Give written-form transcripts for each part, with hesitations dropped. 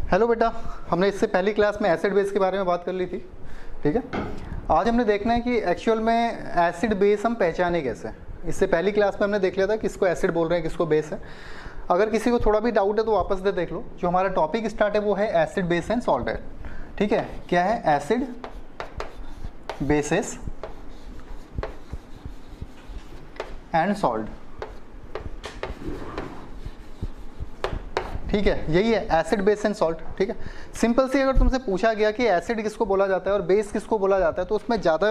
Hello बेटा, हमने इससे पहली क्लास में एसिड बेस के बारे में बात कर ली थी। ठीक है, आज हमने देखना है कि एक्चुअल में एसिड बेस हम पहचाने कैसे। इससे पहली क्लास में हमने देख लिया था किसको एसिड बोल रहे हैं, किसको बेस है। अगर किसी को थोड़ा भी डाउट है तो वापस से देख लो। जो हमारा टॉपिक स्टार्ट है वो है एसिड बेस एंड सॉल्ट है। ठीक है, क्या है? Acid basis and salt. ठीक है, यही है एसिड बेस एंड सॉल्ट। ठीक है, सिंपल सी अगर तुमसे पूछा गया कि एसिड किसको बोला जाता है और बेस किसको बोला जाता है तो उसमें ज़्यादा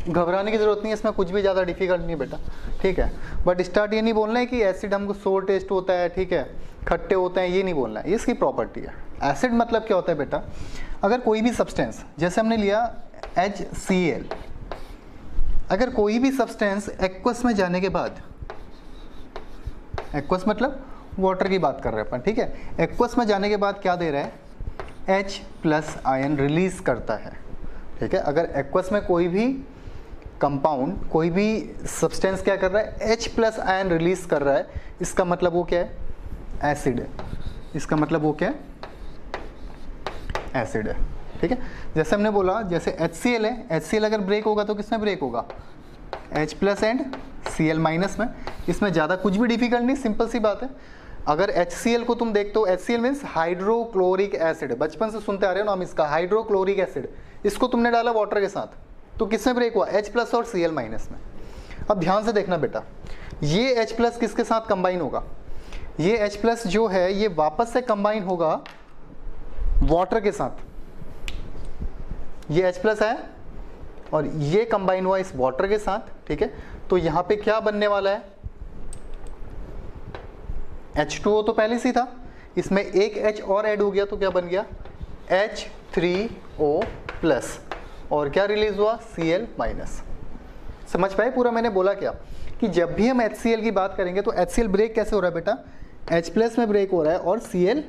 घबराने की जरूरत नहीं है, इसमें कुछ भी ज़्यादा डिफिकल्ट नहीं बेटा। ठीक है, बट स्टार्ट ये नहीं बोलना है कि एसिड हमको सोर टेस्ट होता है, ठीक है, खट्टे होते हैं, ये नहीं बोलना है, ये इसकी प्रॉपर्टी है। एसिड मतलब क्या होता है बेटा? अगर कोई भी सब्सटेंस, जैसे हमने लिया HCl, अगर कोई भी सब्सटेंस एक्वस में जाने के बाद, एक्वस मतलब वाटर की बात कर रहे हैं अपन, ठीक है, एक्वस में जाने के बाद क्या दे रहा है? H प्लस आयन रिलीज करता है। ठीक है, अगर एक्वस में कोई भी कंपाउंड, कोई भी सब्सटेंस क्या कर रहा है? H प्लस आयन रिलीज कर रहा है, इसका मतलब वो क्या है? एसिड है। इसका मतलब वो क्या है? एसिड है। ठीक है, जैसे हमने बोला, जैसे HCl है, HCl अगर ब्रेक होगा तो किसमें ब्रेक होगा? H plus and Cl minus में। इसमें ज़्यादा कुछ भी डिफिकल्ट नहीं, सिंपल सी बात है। अगर HCl को तुम देखते हो, HCl मीन्स हाइड्रोक्लोरिक एसिड, बचपन से सुनते आ रहे हो नाम इसका, हाइड्रोक्लोरिक एसिड। इसको तुमने डाला वाटर के साथ तो किसमें ब्रेक हुआ? H प्लस और Cl माइनस में। अब ध्यान से देखना बेटा, ये H प्लस किसके साथ कंबाइन होगा? ये H प्लस जो है ये वापस से कंबाइन होगा वाटर के साथ। ये H प्लस है और ये कंबाइन हुआ इस वाटर के साथ। ठीक है, तो यहाँ पे क्या बनने वाला है? H2O तो पहले से था, इसमें एक H और ऐड हो गया तो क्या बन गया? H3O प्लस, और क्या रिलीज हुआ? Cl minus. समझ पाए पूरा मैंने बोला क्या? कि जब भी हम HCl की बात करेंगे तो HCl ब्रेक कैसे हो रहा है बेटा? H प्लस में ब्रेक हो रहा है और Cl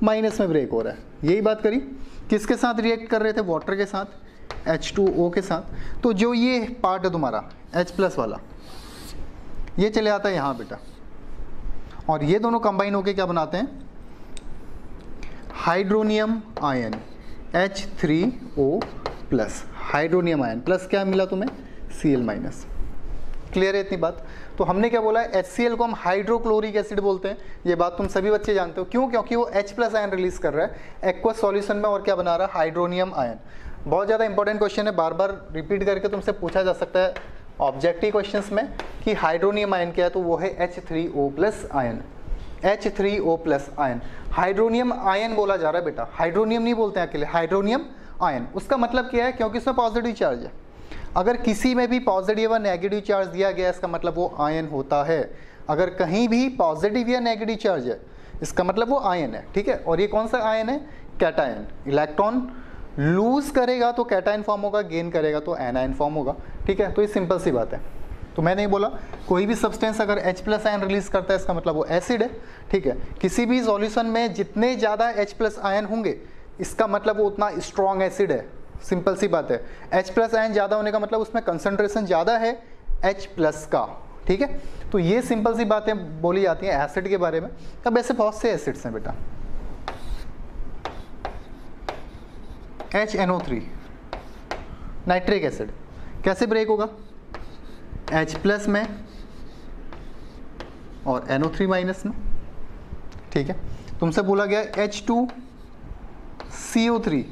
माइनस में ब्रेक हो रहा है। यही बात करी। किसके साथ रिएक्ट कर रहे थे? वाटर के साथ, H2O के साथ। तो जो ये पार्ट है तुम्हारा H प्लस वाला, ये चले आता है यहाँ बेटा, और ये दोनों कंबाइन होके क्या बनाते हैं? Hydronium ion, H3O plus. Hydronium ion plus क्या मिला तुम्हें? Cl minus. क्लियर है इतनी बात? तो हमने क्या बोला? HCl को हम हाइड्रोक्लोरिक एसिड बोलते हैं। ये बात तुम सभी बच्चे जानते हो। क्यों? क्योंकि वो H प्लस आयन रिलीज कर रहा है एक्वस सॉल्यूशन में, और क्या बना रहा है? Hydronium ion. बहुत ज़्यादा इंपॉर्टेंट क्वेश्चन है, बार बार रिपीट करके तुमसे पूछा जा सकता है ऑब्जेक्टिव क्वेश्चंस में कि हाइड्रोनियम आयन क्या है, तो वो है H3O plus ion. H3O plus ion hydronium ion बोला जा रहा है बेटा, हाइड्रोनियम नहीं बोलते हैं अकेले, हाइड्रोनियम आयन। उसका मतलब क्या है? क्योंकि इसमें पॉजिटिव चार्ज है। अगर किसी में भी पॉजिटिव या नेगेटिव चार्ज दिया गया इसका मतलब वो आयन होता है। अगर कहीं भी पॉजिटिव या नेगेटिव चार्ज है इसका मतलब वो आयन है। ठीक है, और ये कौन सा आयन है? कैटायन। इलेक्ट्रॉन लूज करेगा तो कैटायन फॉर्म होगा, गेन करेगा तो एनायन फॉर्म होगा। ठीक है, तो ये सिंपल सी बात है। तो मैंने बोला कोई भी सब्सटेंस अगर H प्लस आयन रिलीज करता है इसका मतलब वो एसिड है। ठीक है, किसी भी सॉल्यूशन में जितने ज़्यादा H प्लस आयन होंगे इसका मतलब वो उतना स्ट्रॉन्ग एसिड है। सिंपल सी बात है। H प्लस आयन ज़्यादा होने का मतलब उसमें कंसंट्रेशन ज़्यादा है H प्लस का। ठीक है, तो ये सिंपल सी बातें बोली जाती हैं एसिड के बारे में। अब ऐसे बहुत से एसिड्स हैं बेटा। HNO3 नाइट्रिक एसिड कैसे ब्रेक होगा? H प्लस में और NO3 माइनस में। ठीक है, तुमसे बोला गया H2CO3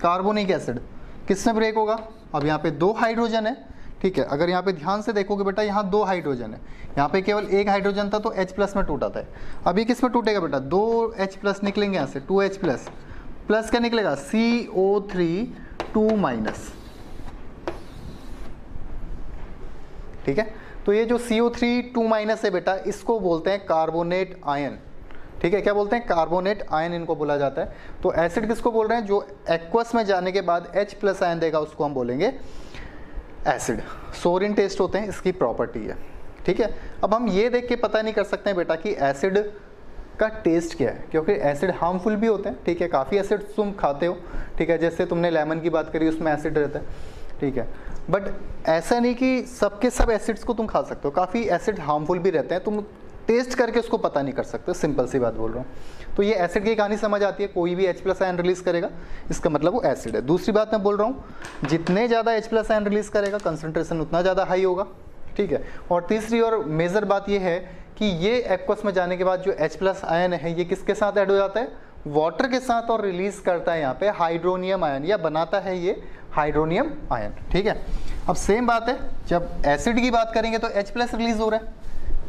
कार्बोनिक एसिड किसमें ब्रेक होगा? अब यहाँ पे दो हाइड्रोजन है। ठीक है, अगर यहाँ पे ध्यान से देखोगे बेटा, यहाँ दो हाइड्रोजन है, यहाँ पे केवल एक हाइड्रोजन था तो H प्लस में टूटा था। अभी किस में टूटेगा बेटा? दो H प्लस निकलेंगे यहाँ से, 2H प्लस, प्लस क्या निकलेगा? CO3 2 minus. ठीक है, तो ये जो CO3 2 माइनस है बेटा, इसको बोलते हैं कार्बोनेट आयन। ठीक है, क्या बोलते हैं? कार्बोनेट आयन इनको बोला जाता है। तो एसिड किसको बोल रहे हैं? जो एक्वस में जाने के बाद H प्लस आयन देगा उसको हम बोलेंगे एसिड। सोरिन टेस्ट होते हैं, इसकी प्रॉपर्टी है। ठीक है, अब हम ये देख के पता नहीं कर सकते हैं बेटा कि एसिड का टेस्ट क्या है, क्योंकि एसिड हार्मफुल भी होते हैं। ठीक है, काफ़ी एसिड तुम खाते हो। ठीक है, जैसे तुमने लेमन की बात करी, उसमें एसिड रहता है। ठीक है, बट ऐसा नहीं कि सबके सब एसिड्स को तुम खा सकते हो, काफ़ी एसिड हार्मफुल भी रहते हैं। तुम टेस्ट करके उसको पता नहीं कर सकते, सिंपल सी बात बोल रहा हूँ। तो ये एसिड की कहानी समझ आती है, कोई भी H+ आयन रिलीज करेगा इसका मतलब वो एसिड है। दूसरी बात मैं बोल रहा हूँ, जितने ज़्यादा H+ आयन रिलीज करेगा कंसंट्रेशन उतना ज़्यादा हाई होगा, ठीक है। और तीसरी और मेजर बात ये है कि ये एक्वस में जाने के बाद जो H+ आयन है ये किसके साथ ऐड हो जाता है, वाटर के साथ, और रिलीज करता है यहाँ पे हाइड्रोनियम आयन, या बनाता है ये हाइड्रोनियम आयन, ठीक है। अब सेम बात है, जब एसिड की बात करेंगे तो H+ रिलीज हो रहा है,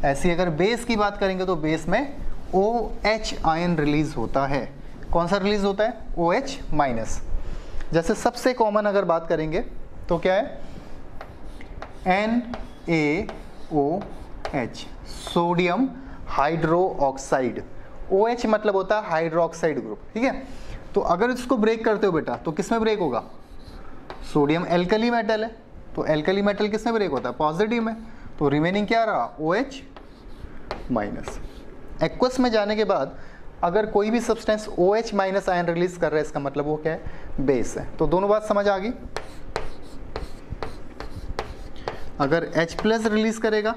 ऐसी अगर बेस की बात करेंगे तो बेस में OH आयन रिलीज होता है। कौन सा रिलीज होता है, OH-। जैसे सबसे कॉमन अगर बात करेंगे तो क्या है, NaOH, सोडियम हाइड्रोक्साइड। OH मतलब होता है हाइड्रोक्साइड ग्रुप, ठीक है। तो अगर इसको ब्रेक करते हो बेटा तो किस में ब्रेक होगा, सोडियम एल्कली मेटल है, तो एल्कली मेटल किस में ब्रेक होता है, पॉजिटिव में, तो रिमेनिंग क्या रहा, OH-। एक्वस में जाने के बाद अगर कोई भी सब्सटेंस OH- आयन रिलीज कर रहा है इसका मतलब वो क्या है, बेस है। तो दोनों बात समझ आ गई। अगर H+ रिलीज करेगा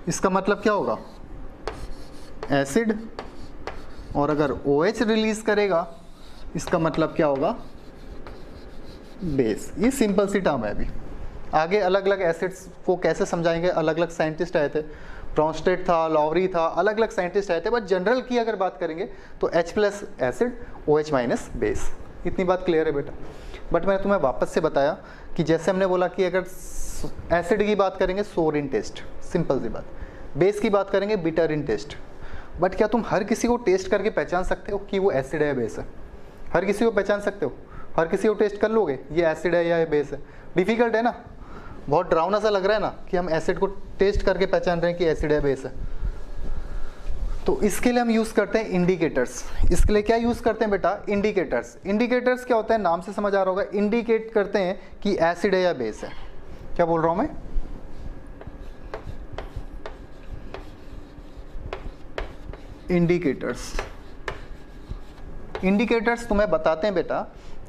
इसका मतलब क्या होगा, एसिड, और अगर OH रिलीज करेगा इसका मतलब क्या होगा, बेस। ये सिंपल सी टर्म है। अभी आगे अलग अलग एसिड्स को कैसे समझाएंगे, अलग अलग साइंटिस्ट आए थे, ब्रॉन्स्टेड था, लॉवरी था, अलग अलग साइंटिस्ट आए थे, बट जनरल की अगर बात करेंगे तो H+ एसिड, OH- बेस। इतनी बात क्लियर है बेटा। बट मैंने तुम्हें वापस से बताया कि जैसे हमने बोला कि अगर एसिड की बात करेंगे सोर इन टेस्ट, सिंपल सी बात, बेस की बात करेंगे बिटर इन टेस्ट। बट क्या तुम हर किसी को टेस्ट करके पहचान सकते हो कि वो एसिड है या बेस है, हर किसी को पहचान सकते हो, हर किसी को टेस्ट कर लोगे ये एसिड है या ये बेस है, डिफिकल्ट है ना, बहुत डरावना सा लग रहा है ना कि हम एसिड को टेस्ट करके पहचान रहे हैं कि एसिड है बेस है। तो इसके लिए हम यूज़ करते हैं इंडिकेटर्स। इसके लिए क्या यूज़ करते हैं बेटा, इंडिकेटर्स। इंडिकेटर्स क्या होता है, नाम से समझ आ रहा होगा, इंडिकेट करते हैं कि एसिड है या बेस है। क्या बोल रहा हूँ मैं, इंडिकेटर्स। इंडिकेटर्स तुम्हें बताते हैं बेटा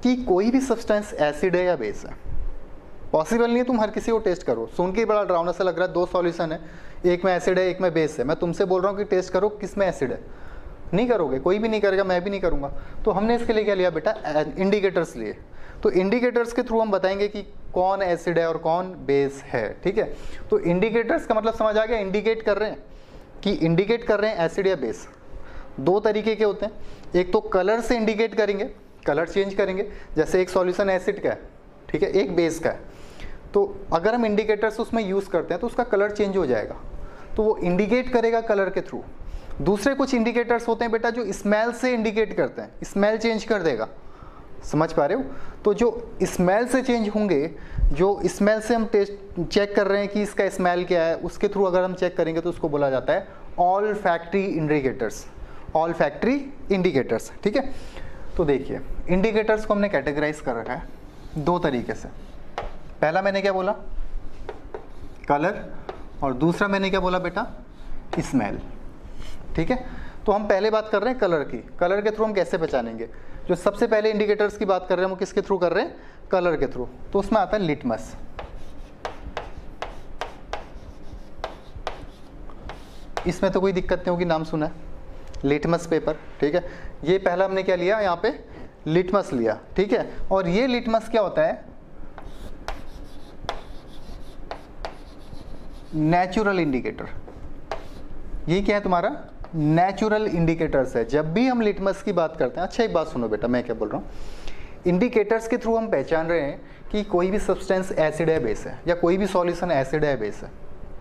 कि कोई भी सब्सटेंस एसिड है या बेस है। पॉसिबल नहीं है तुम हर किसी को टेस्ट करो, सुन के बड़ा डरावना सा लग रहा है, दो सॉल्यूशन है, एक में एसिड है एक में बेस है, मैं तुमसे बोल रहा हूँ कि टेस्ट करो किस में एसिड है, नहीं करोगे, कोई भी नहीं करेगा, मैं भी नहीं करूँगा। तो हमने इसके लिए क्या लिया बेटा, इंडिकेटर्स लिए। तो इंडिकेटर्स के थ्रू हम बताएंगे कि कौन एसिड है और कौन बेस है, ठीक है। तो इंडिकेटर्स का मतलब समझ आ गया, इंडिकेट कर रहे हैं कि इंडिकेट कर रहे हैं एसिड या बेस। दो तरीके के होते हैं, एक तो कलर से इंडिकेट करेंगे, कलर चेंज करेंगे, जैसे एक सॉल्यूशन एसिड का है, ठीक है, एक बेस का है, तो अगर हम इंडिकेटर्स उसमें यूज़ करते हैं तो उसका कलर चेंज हो जाएगा, तो वो इंडिकेट करेगा कलर के थ्रू। दूसरे कुछ इंडिकेटर्स होते हैं बेटा जो स्मेल से इंडिकेट करते हैं, स्मेल चेंज कर देगा, समझ पा रहे हो। तो जो स्मेल से चेंज होंगे, जो स्मेल से हम टेस्ट चेक कर रहे हैं कि इसका स्मेल क्या है, उसके थ्रू अगर हम चेक करेंगे तो उसको बोला जाता है all factory indicators, all factory indicators, ठीक है। तो देखिए इंडिकेटर्स को हमने कैटेगराइज कर रखा है दो तरीके से। पहला मैंने क्या बोला, कलर, और दूसरा मैंने क्या बोला बेटा, स्मेल, ठीक है। तो हम पहले बात कर रहे हैं कलर की। कलर के थ्रू हम कैसे पहचानेंगे, जो सबसे पहले इंडिकेटर्स की बात कर रहे हैं वो किसके थ्रू कर रहे हैं, कलर के थ्रू। तो उसमें आता है लिटमस। इसमें तो कोई दिक्कत नहीं होगी, नाम सुना है, लिटमस पेपर, ठीक है। ये पहला हमने क्या लिया, यहाँ पे लिटमस लिया, ठीक है। और ये लिटमस क्या होता है, नेचुरल इंडिकेटर। ये क्या है तुम्हारा, नेचुरल इंडिकेटर्स है। जब भी हम लिटमस की बात करते हैं, अच्छा एक बात सुनो बेटा, मैं क्या बोल रहा हूँ, इंडिकेटर्स के थ्रू हम पहचान रहे हैं कि कोई भी सब्सटेंस एसिड है बेस है, या कोई भी सॉल्यूशन एसिड है बेस है।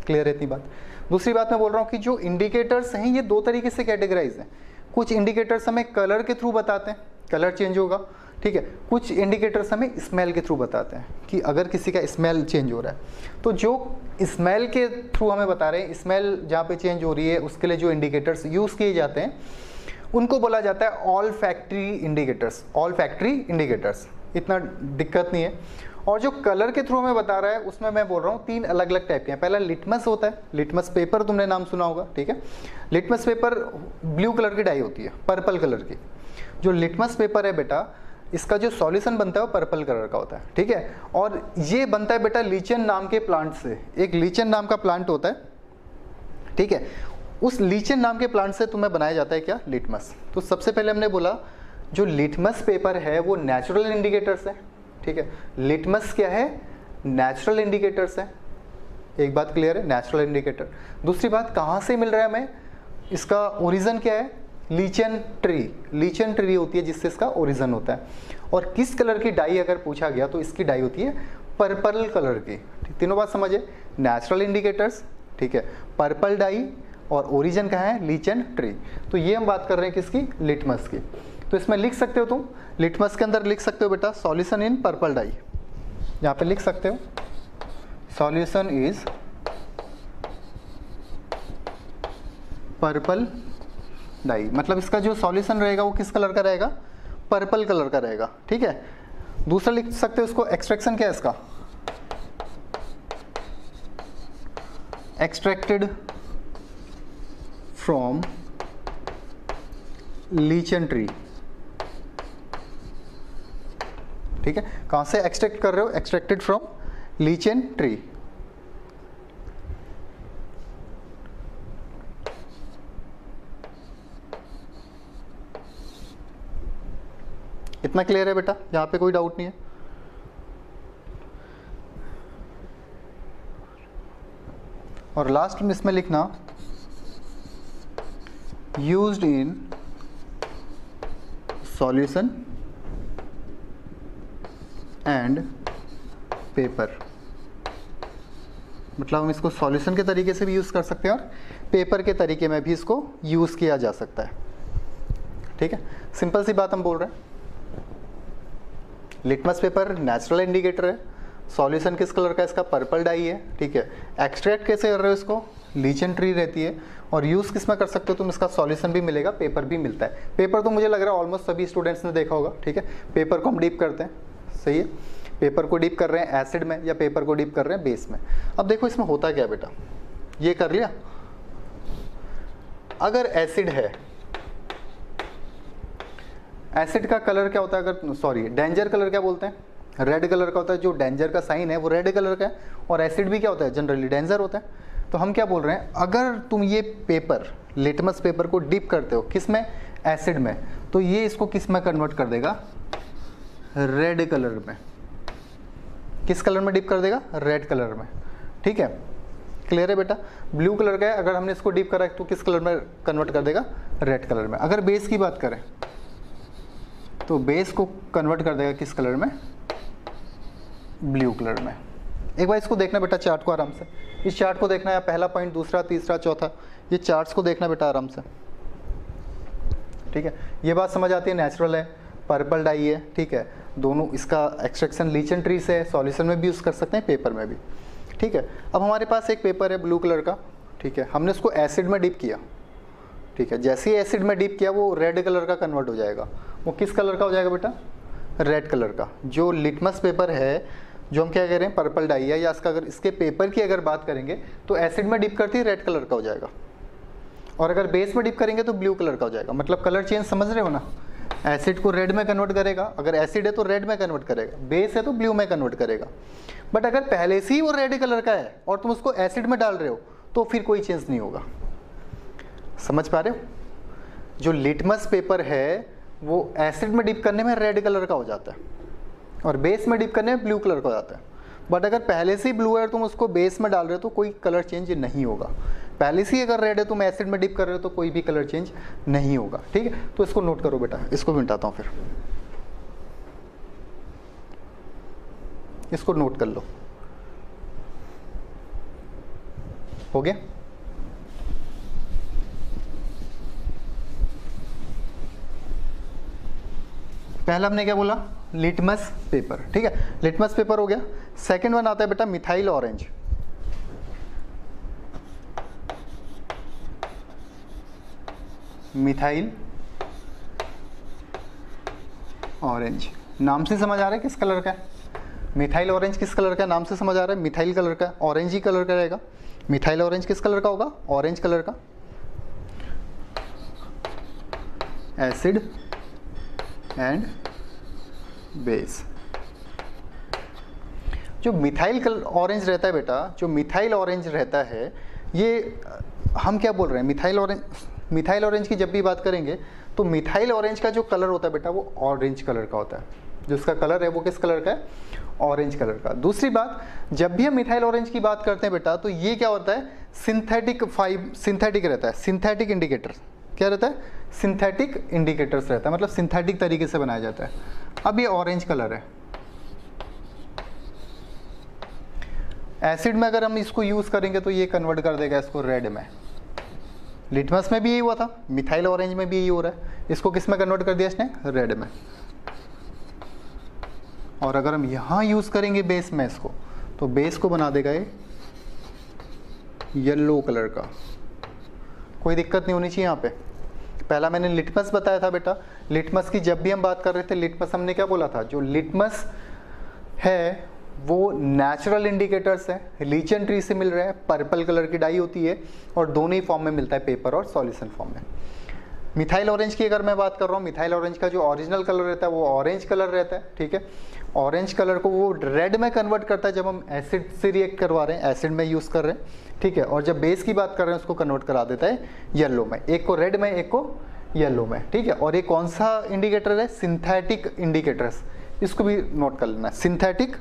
क्लियर है इतनी बात। दूसरी बात मैं बोल रहा हूँ कि जो इंडिकेटर्स हैं ये दो तरीके से कैटेगराइज हैं। कुछ इंडिकेटर्स हमें कलर के थ्रू बताते हैं, कलर चेंज होगा, ठीक है। कुछ इंडिकेटर्स हमें स्मेल के थ्रू बताते हैं कि अगर किसी का स्मेल चेंज हो रहा है। तो जो स्मेल के थ्रू हमें बता रहे हैं, स्मेल जहाँ पे चेंज हो रही है उसके लिए जो इंडिकेटर्स यूज़ किए जाते हैं उनको बोला जाता है all factory indicators, all factory indicators. इतना दिक्कत नहीं है। और जो कलर के थ्रू हमें बता रहा है उसमें मैं बोल रहा हूँ तीन अलग अलग टाइप के हैं। पहला लिटमस होता है, लिटमस पेपर तुमने नाम सुना होगा, ठीक है। लिटमस पेपर ब्लू कलर की डाई होती है, पर्पल कलर की। जो लिटमस पेपर है बेटा, इसका जो सॉल्यूशन बनता है वो पर्पल कलर का होता है, ठीक है। और ये बनता है बेटा लीचन नाम के प्लांट से। एक लीचन नाम का प्लांट होता है, ठीक है। उस लीचेन नाम के प्लांट से तुम्हें बनाया जाता है क्या, लिटमस। तो सबसे पहले हमने बोला जो लिटमस पेपर है वो नेचुरल इंडिकेटर्स है, ठीक है। लिटमस क्या है, नेचुरल इंडिकेटर्स है, एक बात क्लियर है, नेचुरल इंडिकेटर। दूसरी बात कहाँ से मिल रहा है हमें, इसका ओरिजिन क्या है, लीचेन ट्री। लीचेन ट्री होती है जिससे इसका ओरिजिन होता है। और किस कलर की डाई अगर पूछा गया तो इसकी डाई होती है पर्पल कलर की। तीनों बात समझे, नेचुरल इंडिकेटर्स, ठीक है, पर्पल डाई और ओरिजिन कहाँ है, लीचेन ट्री। तो ये हम बात कर रहे हैं किसकी, लिटमस की। तो इसमें लिख सकते हो तुम, लिटमस के अंदर लिख सकते हो बेटा सॉल्यूशन इन पर्पल डाई, यहाँ पे लिख सकते हो सॉल्यूशन इज पर्पल डाई। मतलब इसका जो सॉल्यूशन रहेगा वो किस कलर का रहेगा, पर्पल कलर का रहेगा, ठीक है। दूसरा लिख सकते हो इसको, एक्सट्रैक्शन क्या है इसका, एक्सट्रैक्टेड फ्रॉम लीचेन ट्री, ठीक है। कहां से एक्सट्रैक्ट कर रहे हो, एक्सट्रैक्टेड फ्रॉम लीचेन ट्री। इतना क्लियर है बेटा, यहां पे कोई डाउट नहीं है। और लास्ट में इसमें लिखना used in solution and paper. मतलब हम इसको सॉल्यूशन के तरीके से भी यूज़ कर सकते हैं और पेपर के तरीके में भी इसको यूज़ किया जा सकता है, ठीक है। सिंपल सी बात हम बोल रहे हैं, लिटमस पेपर नेचुरल इंडिकेटर है, सॉल्यूशन किस कलर का, इसका पर्पल डाई है, ठीक है। एक्सट्रैक्ट कैसे कर रहे हो इसको, लीचेन ट्री रहती है। और यूज़ किस में कर सकते हो तुम, इसका सॉल्यूशन भी मिलेगा, पेपर भी मिलता है। पेपर तो मुझे लग रहा है ऑलमोस्ट सभी स्टूडेंट्स ने देखा होगा, ठीक है। पेपर को हम डीप करते हैं, सही है, पेपर को डीप कर रहे हैं एसिड में या पेपर को डीप कर रहे हैं बेस में। अब देखो इसमें होता क्या है बेटा, ये कर लिया, अगर एसिड है, एसिड का कलर क्या होता है, अगर सॉरी डेंजर कलर क्या बोलते हैं, रेड कलर का होता है। जो डेंजर का साइन है वो रेड कलर का है, और एसिड भी क्या होता है, जनरली डेंजर होता है। तो हम क्या बोल रहे हैं, अगर तुम ये पेपर लिटमस पेपर को डीप करते हो किस में, एसिड में, तो ये इसको किस में कन्वर्ट कर देगा, रेड कलर में। किस कलर में डीप कर देगा, रेड कलर में, ठीक है। क्लियर है बेटा, ब्लू कलर का है, अगर हमने इसको डीप करा तो किस कलर में कन्वर्ट कर देगा, रेड कलर में। अगर बेस की बात करें तो बेस को कन्वर्ट कर देगा किस कलर में, ब्लू कलर में। एक बार इसको देखना बेटा चार्ट को आराम से, इस चार्ट को देखना है, पहला पॉइंट, दूसरा, तीसरा, चौथा, ये चार्ट्स को देखना बेटा आराम से, ठीक है। ये बात समझ आती है, नेचुरल है, पर्पल डाई है, ठीक है। दोनों, इसका एक्सट्रैक्शन लीचेन ट्री से है, सॉल्यूशन में भी यूज़ कर सकते हैं, पेपर में भी, ठीक है। अब हमारे पास एक पेपर है ब्लू कलर का, ठीक है, हमने इसको एसिड में डिप किया, ठीक है। जैसे ही एसिड में डिप किया वो रेड कलर का कन्वर्ट हो जाएगा। वो किस कलर का हो जाएगा बेटा, रेड कलर का। जो लिटमस पेपर है, जो हम क्या कह रहे हैं, पर्पल डाई है, या इसका अगर इसके पेपर की अगर बात करेंगे तो एसिड में डिप करते ही रेड कलर का हो जाएगा, और अगर बेस में डिप करेंगे तो ब्लू कलर का हो जाएगा। मतलब कलर चेंज समझ रहे हो ना, एसिड को रेड में कन्वर्ट करेगा, अगर एसिड है तो रेड में कन्वर्ट करेगा, बेस है तो ब्लू में कन्वर्ट करेगा। बट अगर पहले से ही वो रेड कलर का है और तुम उसको एसिड में डाल रहे हो तो फिर कोई चेंज नहीं होगा। समझ पा रहे हो, जो लिटमस पेपर है वो एसिड में डिप करने में रेड कलर का हो जाता है और बेस में डिप करने में ब्लू कलर का हो जाता है। बट अगर पहले से ही ब्लू है और तुम उसको बेस में डाल रहे हो तो कोई कलर चेंज नहीं होगा। पहले से ही अगर रेड है तुम एसिड में डिप कर रहे हो तो कोई भी कलर चेंज नहीं होगा, ठीक है। तो इसको नोट करो बेटा, इसको भी मिटाता हूँ, फिर इसको नोट कर लो, हो गया। पहला हमने क्या बोला, लिटमस पेपर, ठीक है, लिटमस पेपर हो गया। सेकंड वन आता है बेटा मिथाइल ऑरेंज। मिथाइल ऑरेंज, नाम से समझ आ रहा है किस कलर का है, मिथाइल ऑरेंज किस कलर का है, नाम से समझ आ रहा है, मिथाइल कलर का, ऑरेंज ही कलर का रहेगा। मिथाइल ऑरेंज किस कलर का होगा, ऑरेंज कलर का। Acid and base. जो मिथाइल ऑरेंज रहता है बेटा, जो मिथाइल ऑरेंज रहता है ये हम क्या बोल रहे हैं, मिथाइल ऑरेंज की जब भी बात करेंगे तो मिथाइल ऑरेंज का जो कलर होता है बेटा वो ऑरेंज कलर का होता है, जो उसका कलर है वो किस कलर का है, ऑरेंज कलर का। दूसरी बात, जब भी हम मिथाइल ऑरेंज की बात करते हैं बेटा तो ये क्या होता है, सिंथेटिक रहता है, सिंथेटिक इंडिकेटर क्या रहता है, सिंथेटिक इंडिकेटर्स रहता है, मतलब सिंथेटिक तरीके से बनाया जाता है। अब ये ऑरेंज कलर है, एसिड में अगर हम इसको यूज करेंगे तो ये कन्वर्ट कर देगा इसको रेड में। लिटमस में भी यही हुआ था, मिथाइल ऑरेंज में भी यही हो रहा है, इसको किस में कन्वर्ट कर दिया इसने, रेड में। और अगर हम यहाँ यूज करेंगे बेस में इसको, तो बेस को बना देगा ये येलो कलर का। कोई दिक्कत नहीं होनी चाहिए यहाँ पे। पहला मैंने लिटमस बताया था बेटा, लिटमस की जब भी हम बात कर रहे थे, लिटमस हमने क्या बोला था, जो लिटमस है वो नेचुरल इंडिकेटर्स है, लीचन ट्री से मिल रहा है, पर्पल कलर की डाई होती है और दोनों ही फॉर्म में मिलता है, पेपर और सॉल्यूशन फॉर्म में। मिथाइल ऑरेंज की अगर मैं बात कर रहा हूँ, मिथाइल ऑरेंज का जो ओरिजिनल कलर रहता है वो ऑरेंज कलर रहता है, ठीक है। ऑरेंज कलर को वो रेड में कन्वर्ट करता है जब हम एसिड से रिएक्ट करवा रहे हैं, एसिड में यूज़ कर रहे हैं, ठीक है। और जब बेस की बात कर रहे हैं उसको कन्वर्ट करा देता है येलो में, एक को रेड में एक को येलो में, ठीक है। और ये कौन सा इंडिकेटर है, सिंथेटिक इंडिकेटर्स, इसको भी नोट कर लेना, सिंथेटिक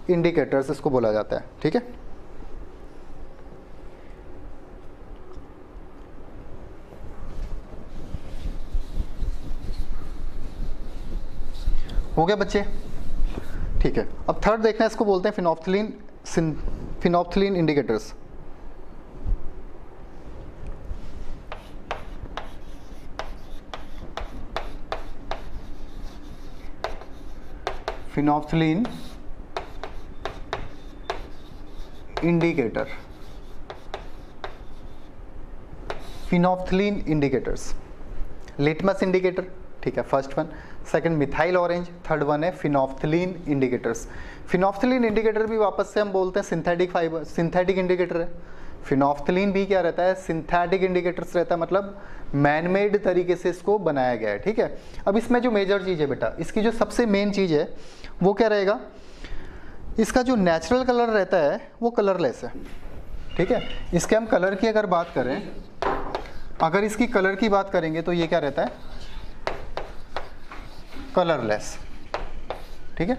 इंडिकेटर्स इसको बोला जाता है, ठीक है। हो गया बच्चे, ठीक है। अब थर्ड देखना है, इसको बोलते हैं phenolphthalein indicators. Phenolphthalein indicator, phenolphthalein indicators, litmus indicator, ठीक है, first one. Second methyl orange, third one है फिनोप्थलीन इंडिकेटर्स। फिनोप्थलीन इंडिकेटर भी वापस से हम बोलते हैं सिंथेटिक इंडिकेटर है। फिनोप्थलीन भी क्या रहता है, सिंथेटिक इंडिकेटर्स रहता है, मतलब मैनमेड तरीके से इसको बनाया गया है, ठीक है। अब इसमें जो मेजर चीज़ है बेटा, इसकी जो सबसे मेन चीज़ है वो क्या रहेगा, इसका जो नेचुरल कलर रहता है वो कलरलेस है, ठीक है। इसके हम कलर की अगर बात करें, अगर इसकी कलर की बात करेंगे तो ये क्या रहता है, कलरलेस, ठीक है।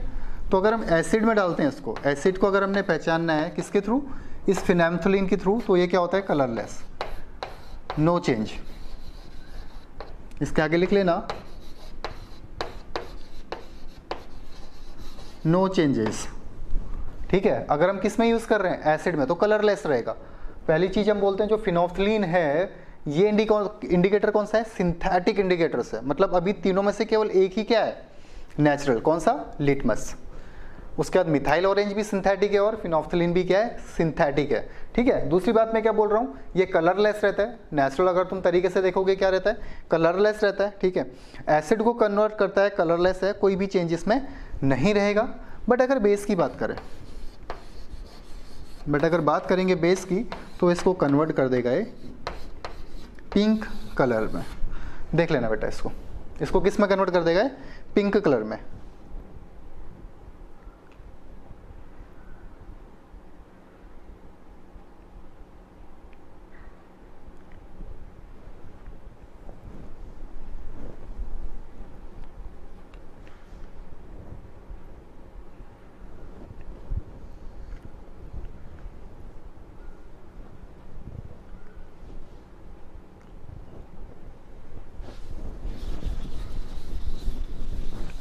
तो अगर हम एसिड में डालते हैं इसको, एसिड को अगर हमने पहचानना है किसके थ्रू, इस फिनोप्थलीन के थ्रू, तो ये क्या होता है, कलरलेस, नो चेंज। इसके आगे लिख लेना नो चेंजेस, ठीक है। अगर हम किस में यूज कर रहे हैं, एसिड में, तो कलरलेस रहेगा। पहली चीज हम बोलते हैं जो फिनोप्थलीन है, ये इंडिकेटर कौन सा है, सिंथेटिक इंडिकेटर्स है, मतलब अभी तीनों में से केवल एक ही क्या है, नेचुरल, कौन सा, लिटमस। उसके बाद मिथाइल ऑरेंज भी सिंथेटिक है और फिनोप्थलीन भी क्या है, सिंथेटिक है, ठीक है। दूसरी बात मैं क्या बोल रहा हूँ, ये कलरलेस रहता है, नेचुरल अगर तुम तरीके से देखोगे क्या रहता है, कलरलेस रहता है, ठीक है। एसिड को कन्वर्ट करता है, कलरलेस है, कोई भी चेंज इसमें नहीं रहेगा। बट अगर बेस की बात करें, अगर बात करेंगे बेस की, तो इसको कन्वर्ट कर देगा ये पिंक कलर में। देख लेना बेटा, इसको किस में कन्वर्ट कर देगा, पिंक कलर में।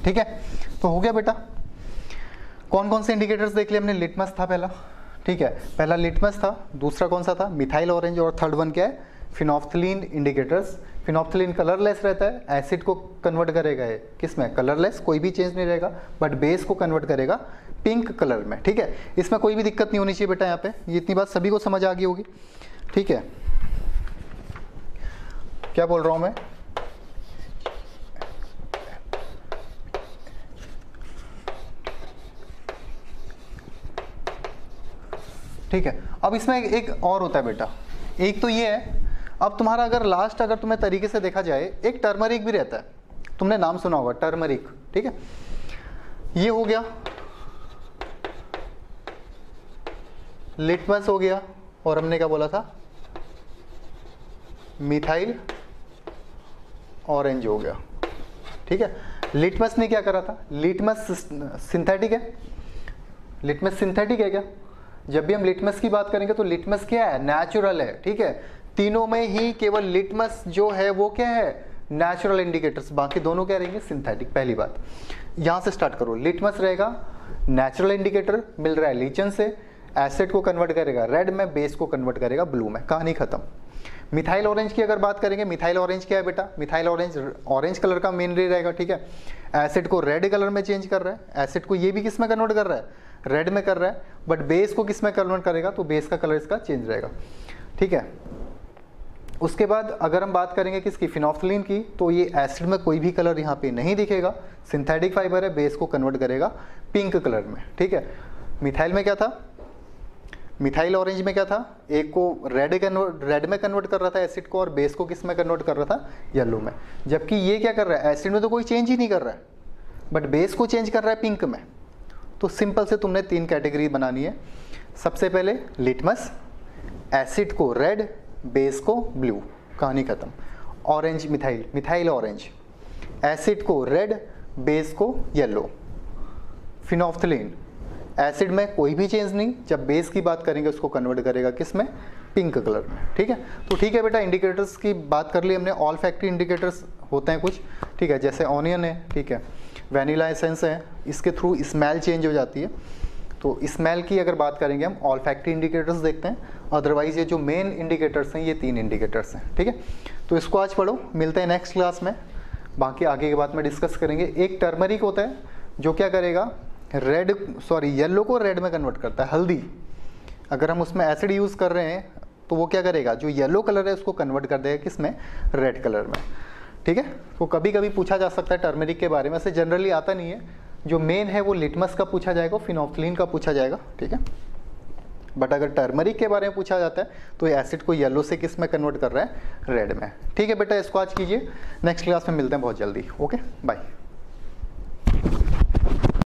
ठीक है, तो हो गया बेटा। कौन कौन से इंडिकेटर्स देख लिए हमने, लिटमस था पहला, ठीक है, पहला लिटमस था, दूसरा कौन सा था, मिथाइल ऑरेंज, और थर्ड वन क्या है, फिनोप्थलीन इंडिकेटर्स। फिनोप्थलीन कलरलेस रहता है, एसिड को कन्वर्ट करेगा ये किस में, कलरलेस, कोई भी चेंज नहीं रहेगा, बट बेस को कन्वर्ट करेगा पिंक कलर में, ठीक है। इसमें कोई भी दिक्कत नहीं होनी चाहिए बेटा, यहाँ पे ये इतनी बात सभी को समझ आ गई होगी, ठीक है। क्या बोल रहा हूँ मैं, ठीक है। अब इसमें एक और होता है बेटा, एक तो ये है, अब तुम्हारा अगर लास्ट अगर तुम्हें तरीके से देखा जाए, एक टर्मरिक भी रहता है, तुमने नाम सुना होगा टर्मरिक, ठीक है। ये हो गया, लिटमस हो गया, और हमने क्या बोला था, मिथाइल ऑरेंज हो गया, ठीक है। लिटमस ने क्या करा था, लिटमस सिंथेटिक है, लिटमस सिंथेटिक है क्या? जब भी हम लिटमस की बात करेंगे तो लिटमस क्या है, नेचुरल है, ठीक है। तीनों में ही केवल लिटमस जो है वो क्या है, नेचुरल इंडिकेटर्स, बाकी दोनों क्या रहेंगे, सिंथेटिक। पहली बात यहां से स्टार्ट करो, लिटमस रहेगा नेचुरल इंडिकेटर, मिल रहा है लीचन से, एसिड को कन्वर्ट करेगा रेड में, बेस को कन्वर्ट करेगा ब्लू में, कहानी खत्म। मिथाइल ऑरेंज की अगर बात करेंगे, मिथाइल ऑरेंज क्या है बेटा, मिथाइल ऑरेंज ऑरेंज कलर का मेनली रहेगा, ठीक है। एसिड को रेड कलर में चेंज कर रहा है, एसिड को ये भी किस में कन्वर्ट कर रहा है, रेड में कर रहा है, बट बेस को किस में कन्वर्ट करेगा, तो बेस का कलर इसका चेंज रहेगा, ठीक है। उसके बाद अगर हम बात करेंगे किसकी, फिनोल्फथलीन की, तो ये एसिड में कोई भी कलर यहाँ पे नहीं दिखेगा, सिंथेटिक फाइबर है, बेस को कन्वर्ट करेगा पिंक कलर में, ठीक है। मिथाइल में क्या था, मिथाइल ऑरेंज में क्या था, एक को रेड में कन्वर्ट कर रहा था एसिड को, और बेस को किस में कन्वर्ट कर रहा था, येलो में। जबकि ये क्या कर रहा है, एसिड में तो कोई चेंज ही नहीं कर रहा है, बट बेस को चेंज कर रहा है पिंक में। तो सिंपल से तुमने 3 कैटेगरी बनानी है। सबसे पहले लिटमस, एसिड को रेड, बेस को ब्लू, कहानी खत्म। Orange methyl, methyl orange, acid को रेड, बेस को येलो। फिनोल्फथलीन, एसिड में कोई भी चेंज नहीं, जब बेस की बात करेंगे उसको कन्वर्ट करेगा किस में, पिंक कलर में, ठीक है। तो ठीक है बेटा, इंडिकेटर्स की बात कर ली हमने। ऑल फैक्ट्री इंडिकेटर्स होते हैं कुछ, ठीक है, जैसे ऑनियन है, ठीक है, वैनिला एसेंस है, इसके थ्रू स्मेल चेंज हो जाती है। तो स्मेल की अगर बात करेंगे हम, ऑल फैक्ट्री इंडिकेटर्स देखते हैं, अदरवाइज ये जो मेन इंडिकेटर्स हैं ये 3 इंडिकेटर्स हैं, ठीक है। तो इसको आज पढ़ो, मिलते हैं नेक्स्ट क्लास में, बाकी आगे के बाद में डिस्कस करेंगे। एक टर्मरिक होता है जो क्या करेगा, येलो को रेड में कन्वर्ट करता है, हल्दी। अगर हम उसमें एसिड यूज़ कर रहे हैं तो वो क्या करेगा, जो येलो कलर है उसको कन्वर्ट कर देगा किस में, रेड कलर में, ठीक है। तो कभी कभी पूछा जा सकता है टर्मरिक के बारे में, से जनरली आता नहीं है। जो मेन है वो लिटमस का पूछा जाएगा, फिनोल्फथलीन का पूछा जाएगा, ठीक है। बट अगर टर्मरिक के बारे में पूछा जाता है तो ये एसिड को येलो से किस में कन्वर्ट कर रहा है, रेड में, ठीक है बेटा। इसको आज कीजिए, नेक्स्ट क्लास में मिलते हैं बहुत जल्दी, ओके बाय।